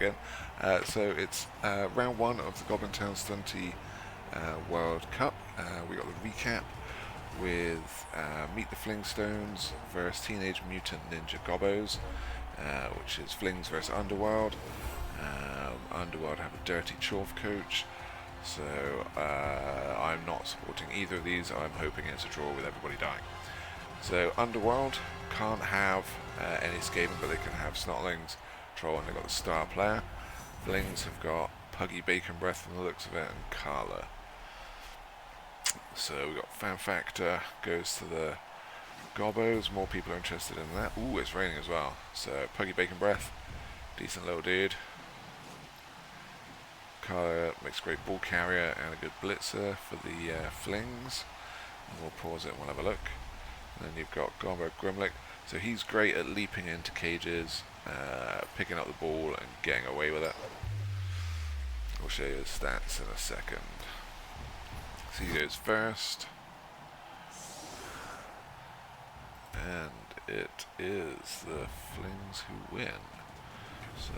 again. So it's round one of the Goblin Town Stunty World Cup. We got the recap with Meet the Flingstones versus TeenageMutantNinjaGobboz, which is Flings versus Underworld. Underworld have a dirty Chorf coach, so I'm not supporting either of these. I'm hoping it's a draw with everybody dying. So Underworld can't have any escaping, but they can have Snotlings, Troll, and they've got the star player. Flings have got Puggy Bacon Breath from the looks of it, and Carla. So we've got Fan Factor goes to the Gobboz. More people are interested in that. Ooh, it's raining as well. So Puggy Bacon Breath, decent little dude. Carla makes a great ball carrier and a good blitzer for the Flings. And we'll pause it and we'll have a look. And then you've got Gobbo Grimlick. So he's great at leaping into cages, picking up the ball and getting away with it. We'll show you his stats in a second. So he goes first. And it is the Flings who win. So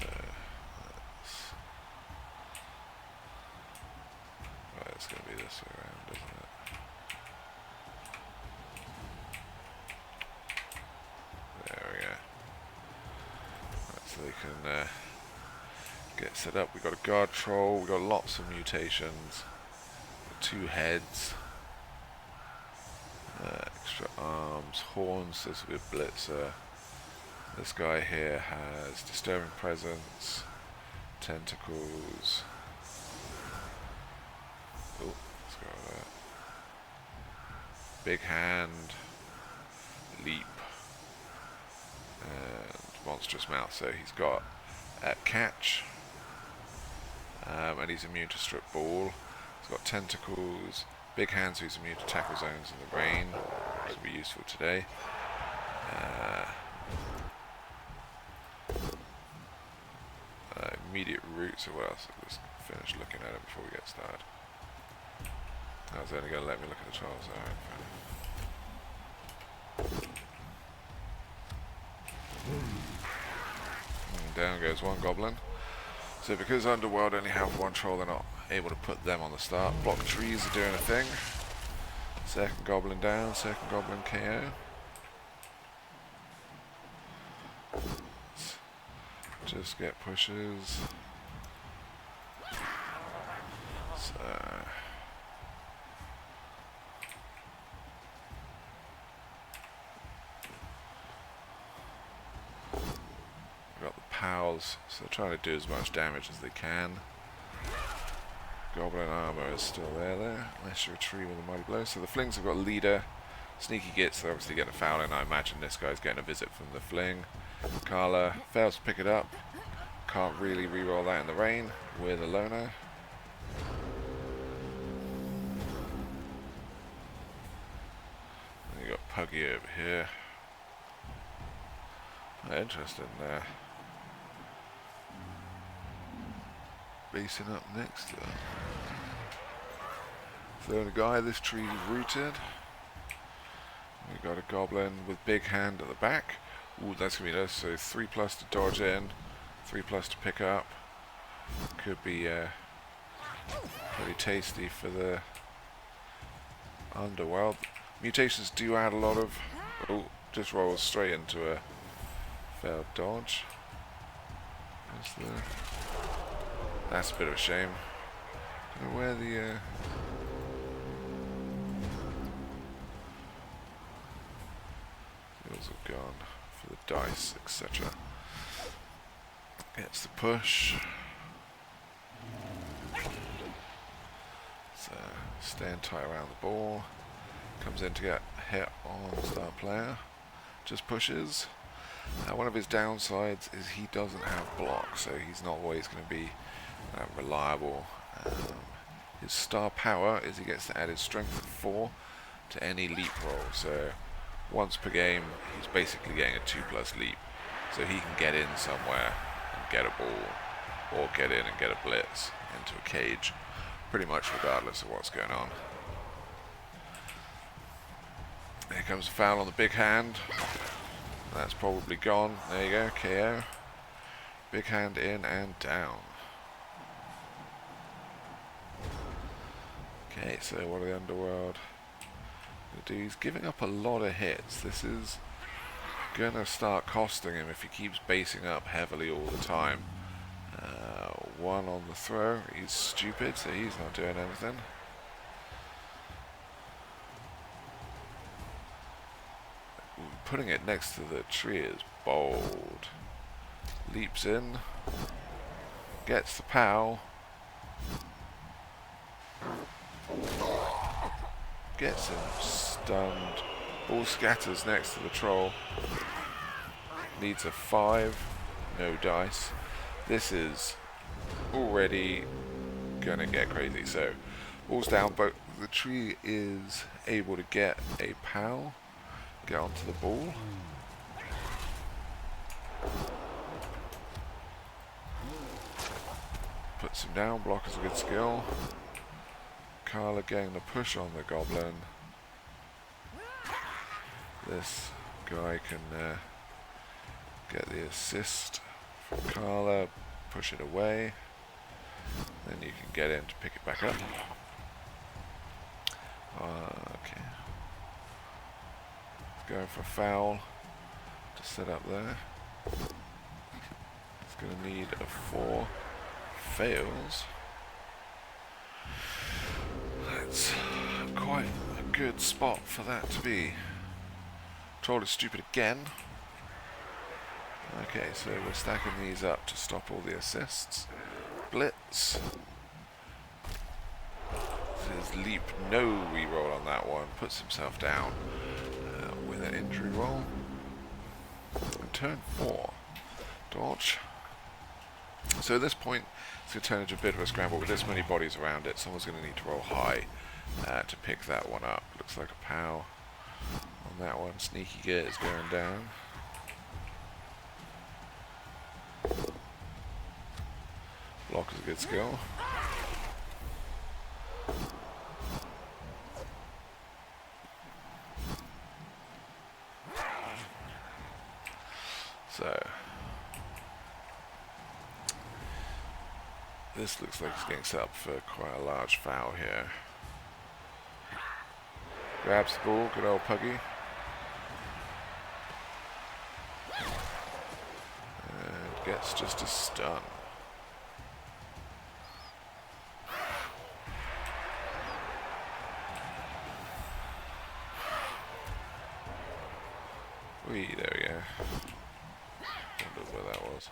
it's going to be this way around, isn't it? There we go. Right, so they can get set up. We've got a guard troll. We've got lots of mutations. 2 heads. Extra arms. Horns. This will be a blitzer. This guy here has disturbing presence. Tentacles. Oh, let's go with that. Big hand. Leap. And monstrous mouth. So he's got catch. And he's immune to strip ball. He's got tentacles. Big hand, so he's immune to tackle zones in the rain. Which will be useful today. Immediate route, so what else? Let's finish looking at it before we get started. I was only going to let me look at the trials. And down goes one goblin. So because Underworld only have one troll, they're not able to put them on the start. Block trees are doing a thing. Second goblin down, second goblin KO. Just get pushes. So got the pals, so they're trying to do as much damage as they can. Goblin armor is still there, unless you're a tree with a mighty blow. So the Flings have got leader. Sneaky gits, they're obviously getting a foul in. I imagine this guy's getting a visit from the Fling. Carla fails to pick it up. Can't really reroll that in the rain with a loner. And you got Puggy over here. Interesting there. Basing up next to them. So the guy, this tree is rooted. We've got a goblin with big hand at the back. Ooh, that's going to be nice. So 3+ to dodge in, 3+ to pick up. Could be pretty tasty for the Underworld. Mutations do add a lot of... Oh, just rolls straight into a failed dodge. That's a bit of a shame. Don't know where the... Those have gone for the dice, etc. Gets the push. So stand tight around the ball. Comes in to get hit on the star player. Just pushes. One of his downsides is he doesn't have block, so he's not always going to be reliable. His star power is he gets to add his strength of 4 to any leap roll. So once per game, he's basically getting a 2+ leap. So he can get in somewhere and get a ball, or get in and get a blitz into a cage, pretty much regardless of what's going on. Here comes a foul on the big hand. That's probably gone. There you go, KO. Big hand in and down. Okay, so what are the Underworld gonna do? He's giving up a lot of hits. This is gonna start costing him if he keeps basing up heavily all the time. One on the throw. He's stupid, so he's not doing anything. Putting it next to the tree is bold. Leaps in. Gets the POW. Gets him stunned. Ball scatters next to the troll. Needs a 5. No dice. This is already gonna get crazy. So, ball's down, but the tree is able to get a POW. Get onto the ball. Puts him down. Block is a good skill. Carla getting the push on the Goblin. This guy can get the assist from Carla, push it away, then you can get in to pick it back up. Okay. It's going for a foul to set up there. It's going to need a 4. Fails. That's quite a good spot for that to be. Troll is stupid again. Okay, so we're stacking these up to stop all the assists. Blitz. This is leap, no reroll on that one. Puts himself down with an injury roll. And turn 4. Dodge. So at this point, it's going to turn into a bit of a scramble with this many bodies around it. Someone's going to need to roll high to pick that one up. Looks like a POW on that one. Sneaky Git is going down. Block is a good skill. So this looks like it's getting set up for quite a large foul here. Grabs the ball, good old Puggy. And gets just a stun. Wee, there we go. Wonder where that was.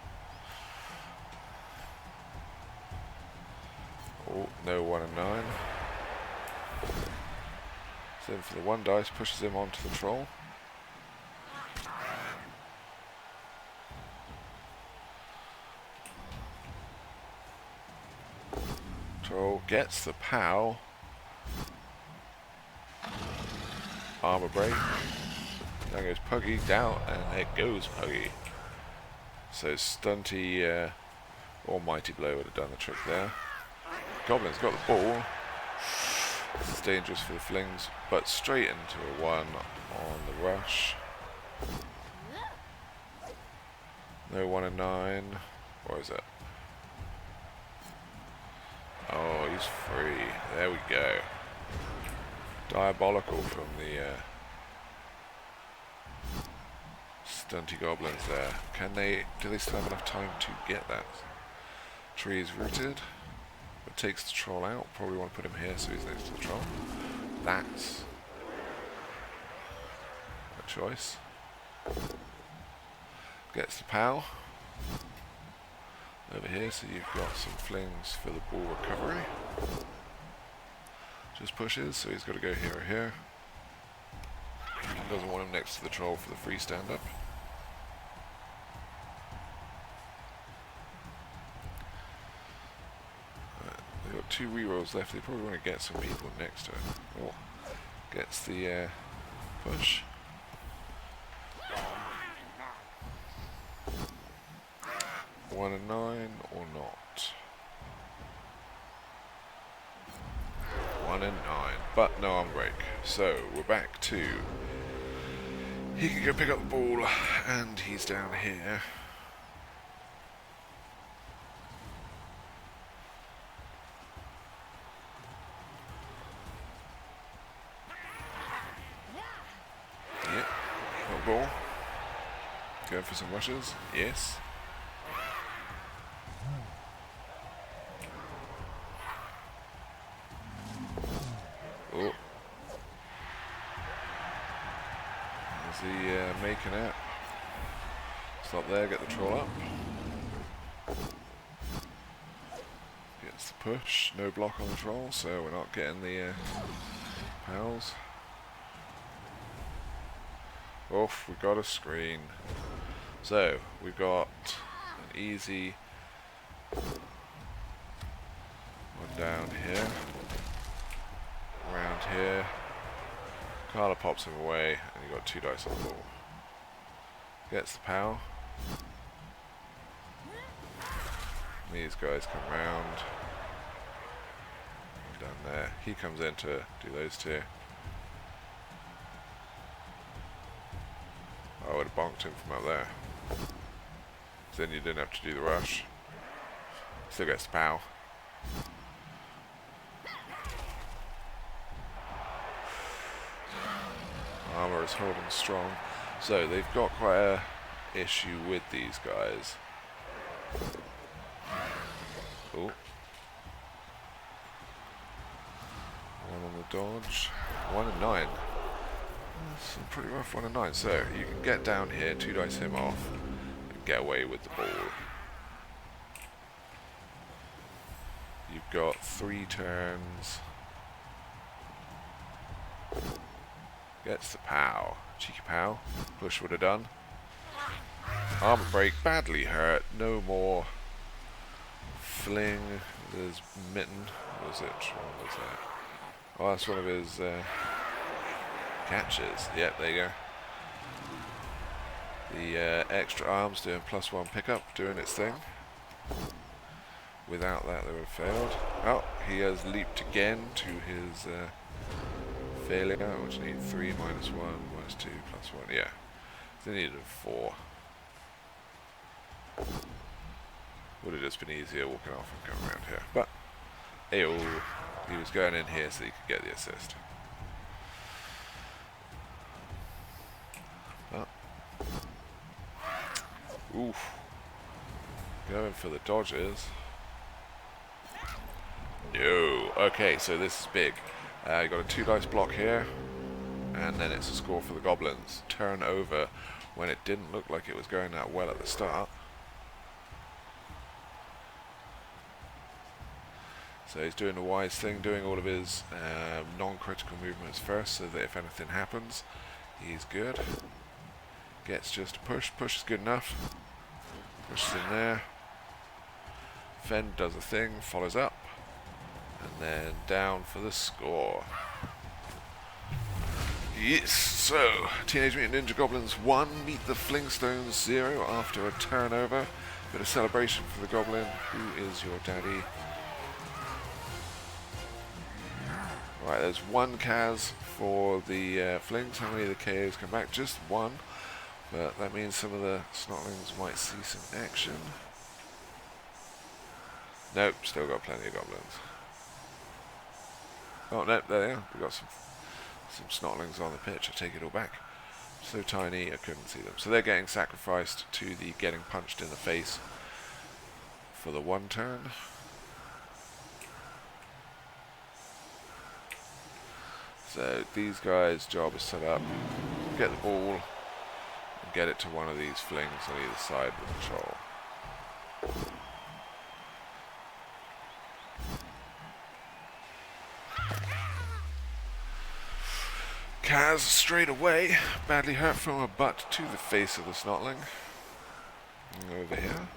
Oh, no 1 and 9. So for the 1 dice, pushes him onto the troll. Troll gets the POW. Armor break. Down goes Puggy, down, and there goes Puggy. So Stunty or Mighty Blow would have done the trick there. Goblin's got the ball. This is dangerous for the Flings, but straight into a 1 on the rush. No 1 and 9. Or is it? Oh, he's free. There we go. Diabolical from the Stunty Goblins there. Do they still have enough time to get that? Tree is rooted, but takes the troll out. Probably want to put him here so he's next to the troll. That's a choice. Gets the POW over here, so you've got some flings for the ball recovery. Just pushes, so he's got to go here or here. Doesn't want him next to the troll for the free stand-up. They've got 2 rerolls left. They probably want to get some people next to him. Oh, gets the push. One and 9 or not. 1 and 9, but no arm break. So we're back to he can go pick up the ball, and he's down here. Going for some rushes? Yes. Oh. Is he making it? Stop there, get the troll up. Gets the push, no block on the troll, so we're not getting the pals. Oof, we got a screen. So, we've got an easy one down here. Around here. Carla pops him away, and you got 2 dice on the ball. Gets the power. These guys come round. Down there. He comes in to do those 2. I would have bonked him from out there. Then you didn't have to do the rush. Still gets the pow. Armor is holding strong. So they've got quite a issue with these guys. Oh. 1 on the dodge. 1 and 9. That's a pretty rough 1 and 9. So you can get down here, 2 dice him off, and get away with the ball. You've got 3 turns. Gets the pow. Cheeky pow. Push would have done. Armor break. Badly hurt. No more. Fling. There's Mitten. What was it? What was that? Oh, that's one of his catches. Yep, there you go. The extra arms doing +1 pickup, doing its thing. Without that, they would have failed. Oh, he has leaped again to his failure. Which need 3 -1 -2 +1. Yeah, they needed 4. Would have just been easier walking off and coming around here, but ayo, he was going in here so he could get the assist. Oh. Oof. Going for the dodges. No. Okay, so this is big. You got a 2 dice block here, and then it's a score for the goblins. Turn over when it didn't look like it was going that well at the start. So he's doing the wise thing, doing all of his non-critical movements first, so that if anything happens, he's good. Gets just a push. Push is good enough. Pushes in there. Fend does a thing, follows up, and then down for the score. Yes, so Teenage Mutant Ninja Goblins 1, meet the Flingstones 0 after a turnover. Bit of celebration for the Goblin. Who is your daddy? Right, there's 1 Kaz for the Flings. How many of the KOs come back? Just 1. But that means some of the Snotlings might see some action. Nope, still got plenty of Goblins. Oh, nope, there they are. We've got some Snotlings on the pitch. I take it all back. So tiny, I couldn't see them. So they're getting sacrificed to the getting punched in the face for the 1 turn. So these guys' job is set up, get the ball, and get it to one of these Flings on either side with the troll. Kaz straight away, badly hurt from a butt to the face of the Snotling. And over here.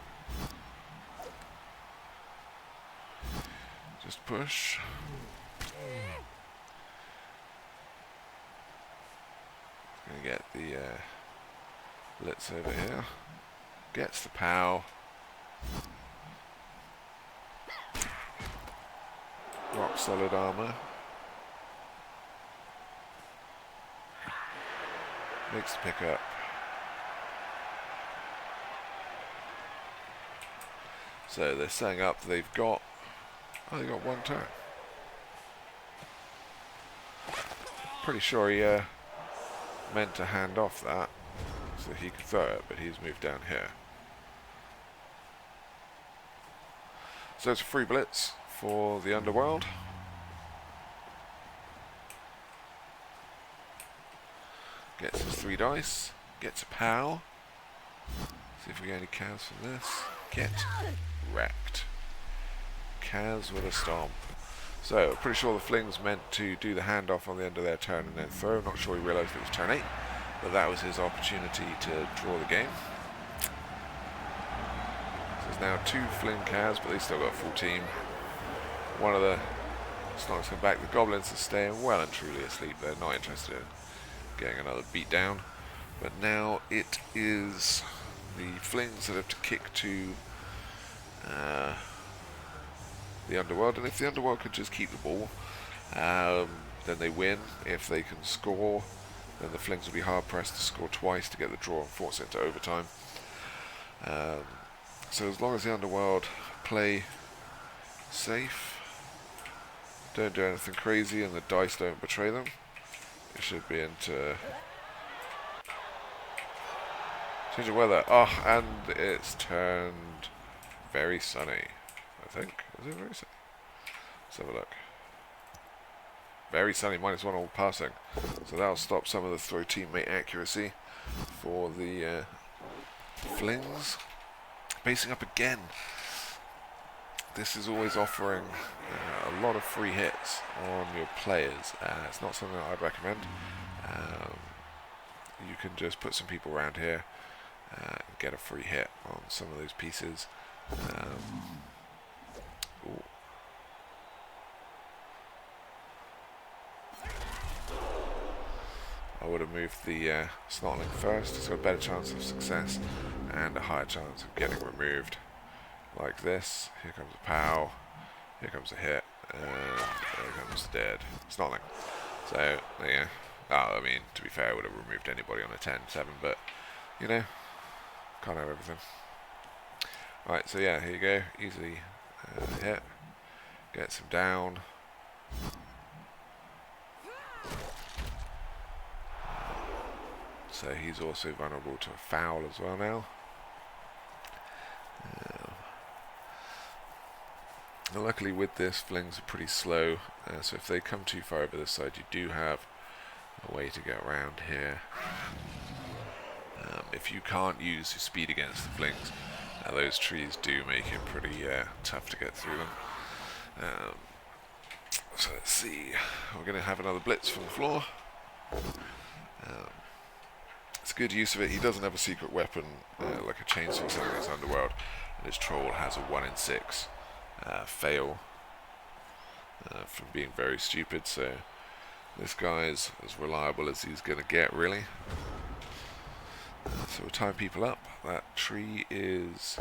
Just push. Gonna get the blitz over here. Gets the pow. Rock solid armor. Makes the pickup. So they're setting up. They've got. Oh, they got 1 turn. Pretty sure he meant to hand off that. so he could throw it, but he's moved down here. So it's a free blitz for the Underworld. Gets his 3 dice, gets a POW. See if we get any Kaz from this. Get wrecked. Kaz with a stomp. So, pretty sure the Fling's meant to do the handoff on the end of their turn and then throw. Not sure he realised it was turn 8, but that was his opportunity to draw the game. So there's now 2 Fling Kaz, but they still got a full team. One of the Snorks come back. The Goblins are staying well and truly asleep. They're not interested in getting another beat down. But now it is the Flings that have to kick to the Underworld, and if the Underworld could just keep the ball, then they win. If they can score, then the Flings will be hard pressed to score twice to get the draw and force it into overtime. So as long as the Underworld play safe, don't do anything crazy, and the dice don't betray them, it should be into change of weather. Oh, and it's turned very sunny, I think. Is it very sunny? Let's have a look. Very sunny, -1 all passing. So that'll stop some of the throw teammate accuracy for the Flings. Basing up again. This is always offering a lot of free hits on your players. It's not something that I'd recommend. You can just put some people around here and get a free hit on some of those pieces. I would have moved the Snotling first. It's got a better chance of success and a higher chance of getting removed. Like this. Here comes a POW. Here comes a hit. And there comes dead Snotling. So, there you go. Oh, I mean, to be fair, I would have removed anybody on a 10-7, but, you know, can't have everything. Right, so yeah, here you go. Easily hit. Gets him down. So he's also vulnerable to a foul as well now. Luckily with this, Flings are pretty slow, so if they come too far over this side, you do have a way to get around here. If you can't use your speed against the Flings, those trees do make it pretty tough to get through them. So let's see, we're going to have another blitz from the floor. It's a good use of it. He doesn't have a secret weapon like a chainsaw something in his Underworld, and his troll has a 1 in 6 fail from being very stupid, so this guy's as reliable as he's going to get, really. So we'll time people up. That tree is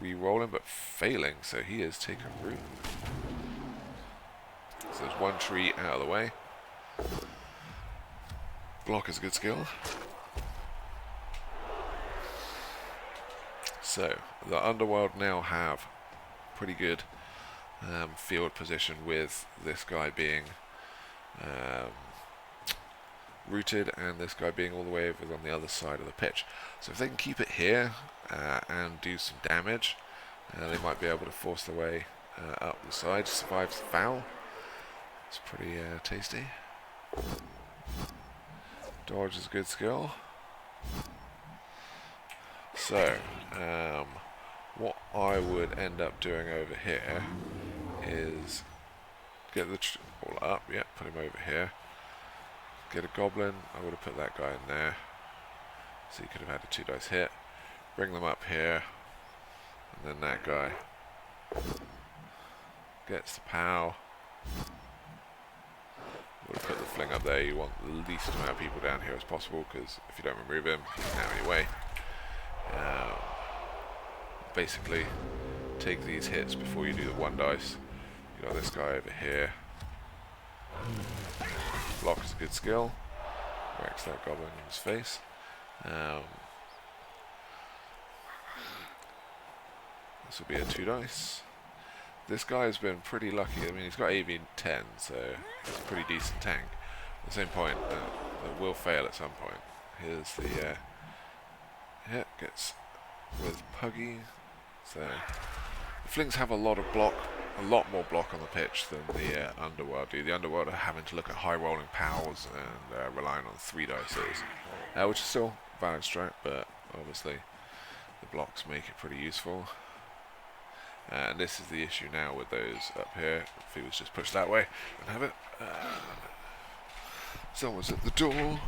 re-rolling but failing, so he is taking root. So there's one tree out of the way. Block is a good skill. So the Underworld now have pretty good field position, with this guy being rooted and this guy being all the way over on the other side of the pitch. So if they can keep it here and do some damage, they might be able to force their way up the side. Survives the foul. It's pretty tasty. Dodge is a good skill. So what I would end up doing over here is get the all up, yeah, put him over here. Get a Goblin, I would have put that guy in there, so he could have had a 2 dice hit. Bring them up here, and then that guy gets the POW. Would have put the Fling up there. You want the least amount of people down here as possible, because if you don't remove him, he's now in your way. Basically, take these hits before you do the 1 dice. You got this guy over here. Block is a good skill. Wrecks that Goblin in his face. This will be a 2 dice. This guy has been pretty lucky. I mean, he's got AV 10, so he's a pretty decent tank. At the same point, that will fail at some point. Here's the Yeah, gets with Puggy. So the Flings have a lot more block on the pitch than the Underworld do. The Underworld are having to look at high rolling pals and relying on 3 dices, which is still valid strat, but obviously the blocks make it pretty useful. And this is the issue now with those up here. If he was just pushed that way and have it. Someone's at the door.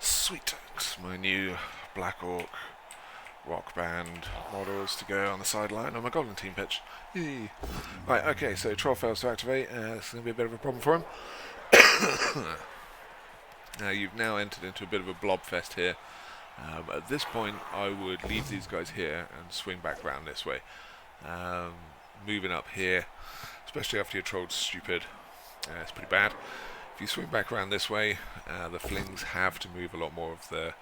Sweet. My new Black Orc rock band models to go on the sideline on my Goblin team pitch. Yee. Right, okay, so Troll fails to activate. It's going to be a bit of a problem for him. You've now entered into a bit of a blob fest here. At this point, I would leave these guys here and swing back round this way. Moving up here, especially after your Troll's stupid, it's pretty bad. If you swing back around this way, the Flings have to move a lot more of the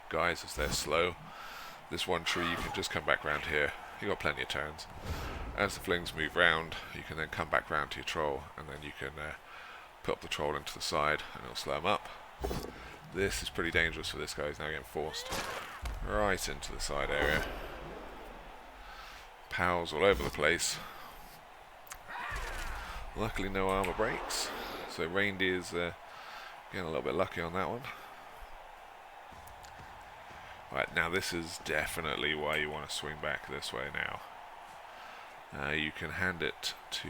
guys as they're slow. This one tree, you can just come back around here. You've got plenty of turns. As the Flings move round, you can then come back round to your Troll, and then you can put up the Troll into the side, and it'll slow him up. This is pretty dangerous for this guy. He's now getting forced right into the side area. Pals all over the place. Luckily no armor breaks. So Raindy is getting a little bit lucky on that one. Right, now this is definitely why you want to swing back this way now. You can hand it to...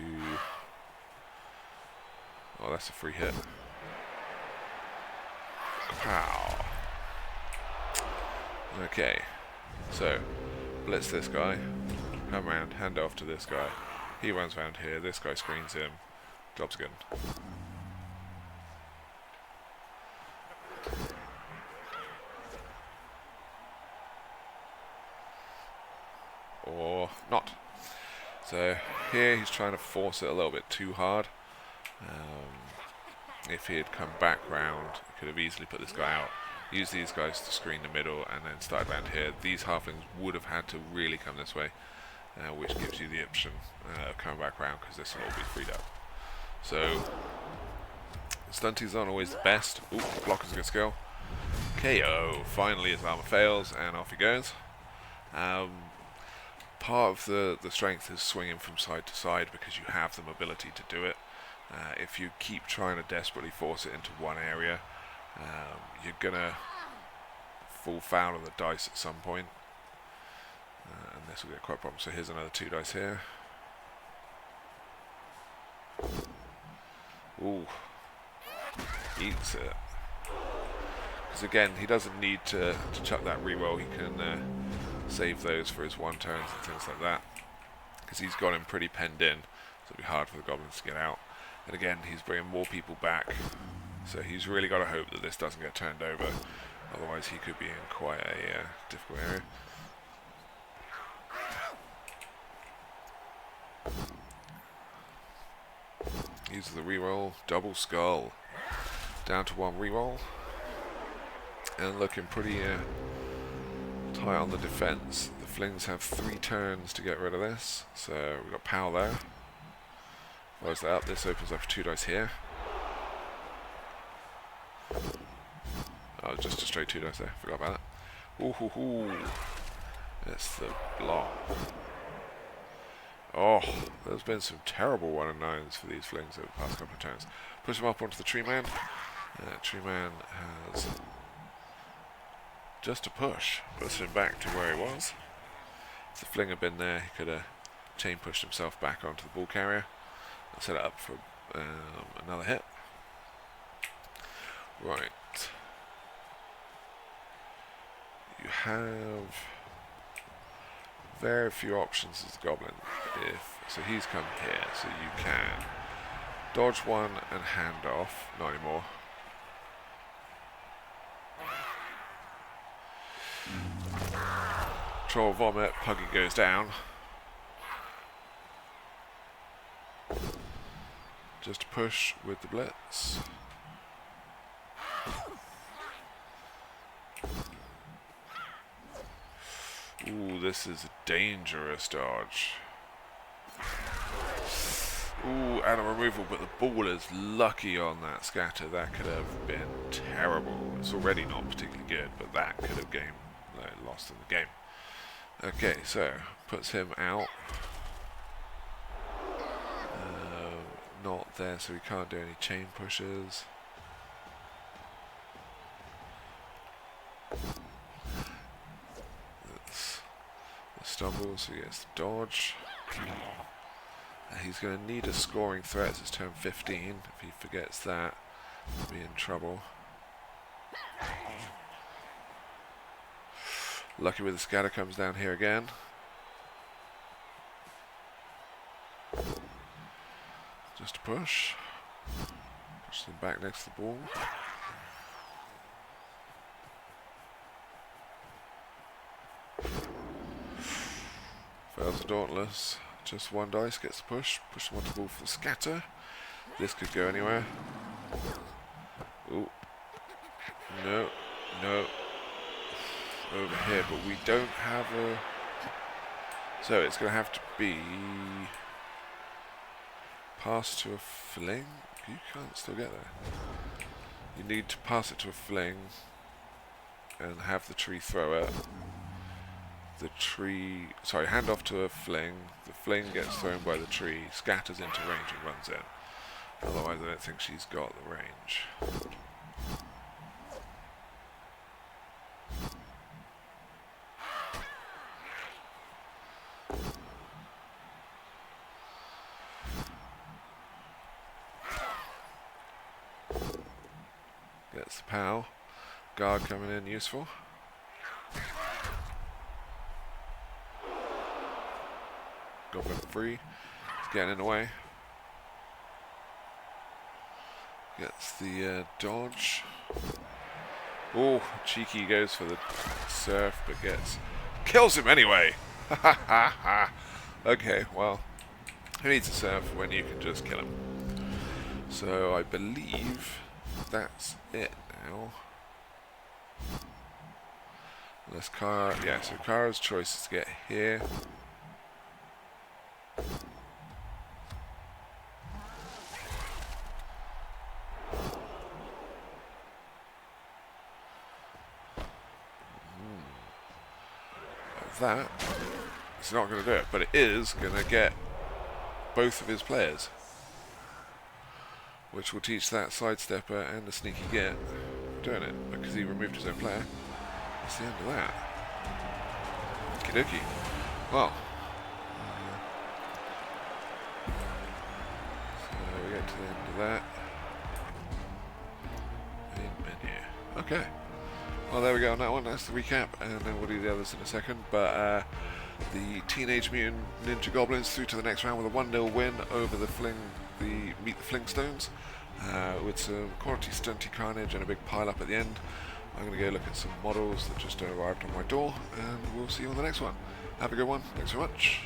Oh, that's a free hit. Pow. Okay, so blitz this guy, come around, hand it off to this guy. He runs around here, this guy screens him, job's good. Or not. So here he's trying to force it a little bit too hard. If he had come back round, he could have easily put this guy out, used these guys to screen the middle, and then started around here. These halflings would have had to really come this way, which gives you the option of coming back round, because this will all be freed up. So, Stunties aren't always the best. Ooh, blocker's a good skill. KO. Finally his armor fails, and off he goes. Part of the strength is swinging from side to side, because you have the mobility to do it. If you keep trying to desperately force it into one area, you're gonna fall foul of the dice at some point, and this will get quite a problem. So here's another 2 dice here. Ooh, eats it. Because again, he doesn't need to chuck that reroll. He can save those for his 1 turns and things like that, because he's got him pretty penned in, so it'll be hard for the goblins to get out. And again, he's bringing more people back, so he's really got to hope that this doesn't get turned over, otherwise he could be in quite a difficult area. Uses the reroll, double skull, down to 1 reroll, and looking pretty tight on the defense. The Flings have 3 turns to get rid of this, so we've got Pow there. Close that up. This opens up 2 dice here. Oh, just a straight 2 dice there. Forgot about that. Ooh hoo hoo. It's the block. Oh, there's been some terrible 1 and 9s for these Flings over the past couple of turns. Push him up onto the Tree Man. Tree Man has just a push. Puts him back to where he was. If the Fling had been there, he could have chain pushed himself back onto the ball carrier. Set it up for another hit. Right. You have very few options as the Goblin. So he's come here, so you can dodge 1 and hand off. Not anymore. Troll vomit. Puggy goes down. Just a push with the blitz. Ooh, this is a dangerous dodge. Ooh, and a removal, but the ball is lucky on that scatter. That could have been terrible. It's already not particularly good, but that could have lost in the game. Okay, so puts him out. Not there, so he can't do any chain pushes. That's the stumble, so he gets the dodge. He's going to need a scoring threat as it's turn 15. If he forgets that, he'll be in trouble. Lucky with the scatter, comes down here again. Just a push. Push them back next to the ball. Fails the Dauntless. Just one dice, gets the push. Push them onto the ball for the scatter. This could go anywhere. Ooh. No. No. Over here, but we don't have a... So it's going to have to be... Pass to a fling? You can't still get there. You need to pass it to a fling and have the tree throw it. The tree... Sorry, hand off to a fling. The fling gets thrown by the tree, scatters into range and runs in. Otherwise I don't think she's got the range. Gets the POW. Guard coming in, useful. Goblin free. He's getting in the way. Gets the dodge. Oh, cheeky goes for the surf, but kills him anyway. Ha ha ha ha. Okay, well, who needs a surf when you can just kill him? So I believe that's it now. Unless Kara, yeah, so Kara's choice is to get here. That it's not going to do it, but it is going to get both of his players, which will teach that sidestepper and the sneaky get doing it because he removed his own player. That's the end of that. Okie dokie. Well, so we get to the end of that. Main menu. Okay. Well, there we go on that one. That's the recap, and then we'll do the others in a second. But the Teenage Mutant Ninja Goblins through to the next round with a 1-0 win over the Meet the Flingstones, with some quality stunty carnage and a big pile up at the end. I'm going to go look at some models that just arrived on my door, and we'll see you on the next one. Have a good one. Thanks so much.